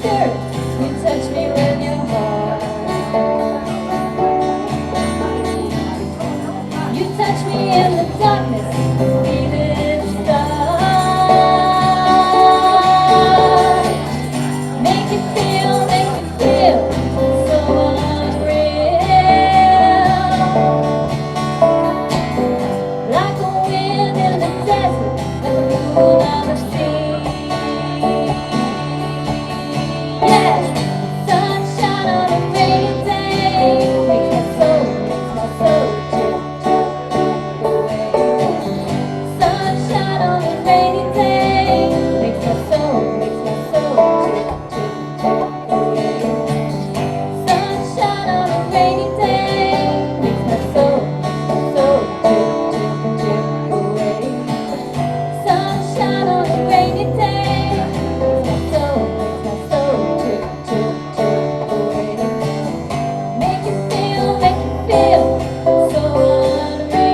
spirit. You touch me with your heart. You touch me in the darkness, even stars. Make it feel so unreal. Like a wind in the desert, like a moon on the sea. Yeah, sunshine on a rainy day makes my soul drip away. Sunshine on a rainy day makes my soul drip away. Sunshine on a rainy day makes my soul drip away. Sunshine on a rainy day makes my soul drip away. Make it feel so unreal.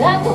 Like a